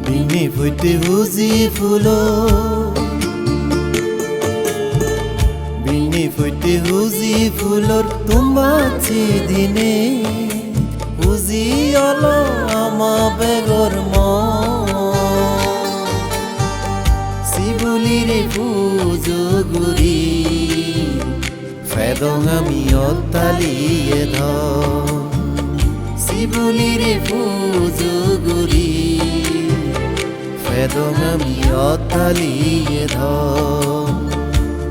দিনে ফুটে হুজি ফুলো বিনি ফুটে হুজি ফুলর তোমাছি দিনে হুজি অলো আমা বেগর শিবুলিরে পুজো গুরি ফেদং আমি অত্তালিয়ে ধর শিবুলিরে পুজো গুরি ফেদং আমি অত্তালিয়ে ধর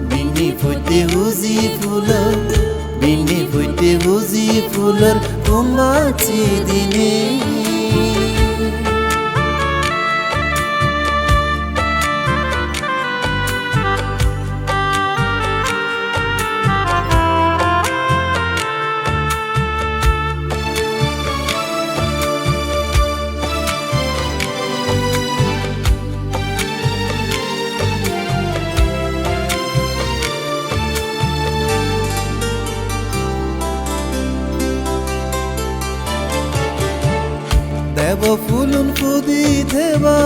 বিনি ফুটে হুজি ফুলর বিনি ফুটে হুজি ফুলর তোমাছি দিনে দেব ফুলুন ফুদি দেবা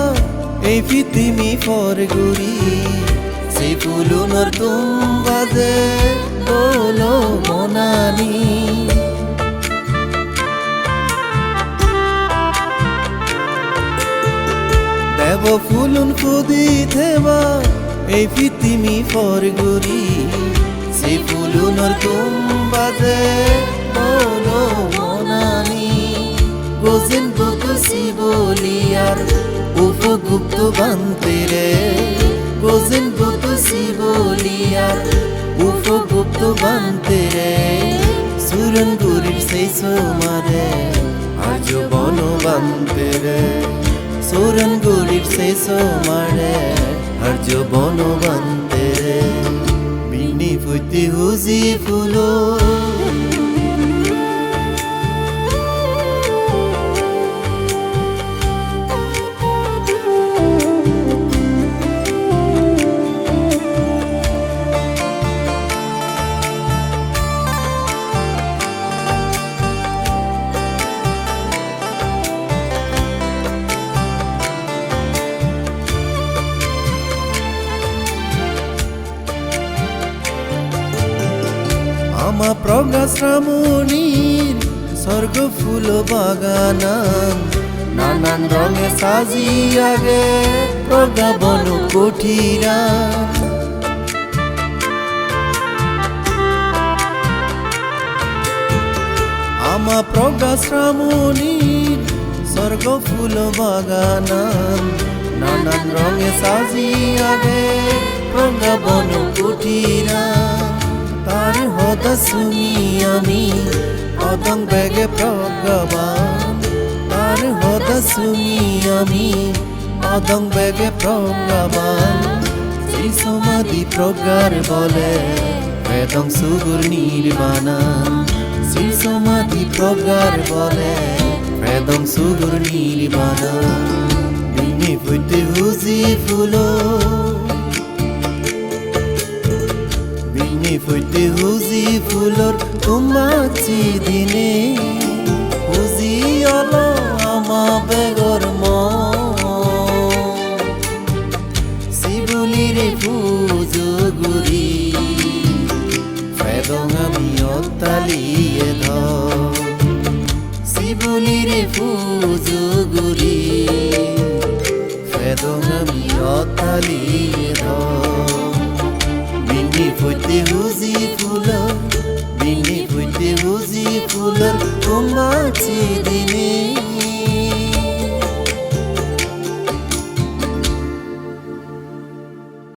এই পৃথিবী ফর গুরি সেই ফুলুনর তোমাদে বলো মনানি দেব ফুলুন ফুদি দেবা এই পৃথিবী ফর গুরি সেই ফুলুনর তোমাদে বলো মনানি গোজেন বকুসি বলিয়ার উপগুপ্ত বান্তে রে গোজেন বকুসি বলিয়ার উপগুপ্ত বান্তে রে সুরন গুরির সেই সোমারে আজ বন বান্তে রে সুরন গুরির সেই সোমারে আজ বন বান্তে রে বিনি ফুটি হুজি ফুলো আমা প্রজ্ঞাশ্রামণীর স্বর্গ ফুল বাগানান নানান রঙে সাজিয়া গে প্রজ্ঞা বন কুঠিরা আমা প্রজ্ঞাশ্রামণীর স্বর্গ ফুল বাগানান নানান রঙে সাজিয়া গে প্রজ্ঞা বন কুঠিরা তার হদা শুনি আমি অদং বেগে প্রজ্ঞাবান তার হদা শুনি আমি অদং বেগে প্রজ্ঞাবান শ্রী সমাধি প্রজ্ঞার বলে বেদং সুগুর নির্বাণান শ্রী সমাধি প্রজ্ঞার বলে বেদং সুগুর নির্বাণান বিনি ফুটে হুজি ফুলো বিনি ফুটে হুজি ফুলর তোমাছি দিনে হুজি অলো আমা বেগর শিবুলিরে পুজো গুরি ফেদং আমি অত্তালিয়ে ধর শিবুলিরে পুজো গুরি ফেদং আমি অত্তালিয়ে ধর বিনি ফুটে হুজি ফুলর বিনি ফুটে হুজি ফুলর তোমাছি দিনে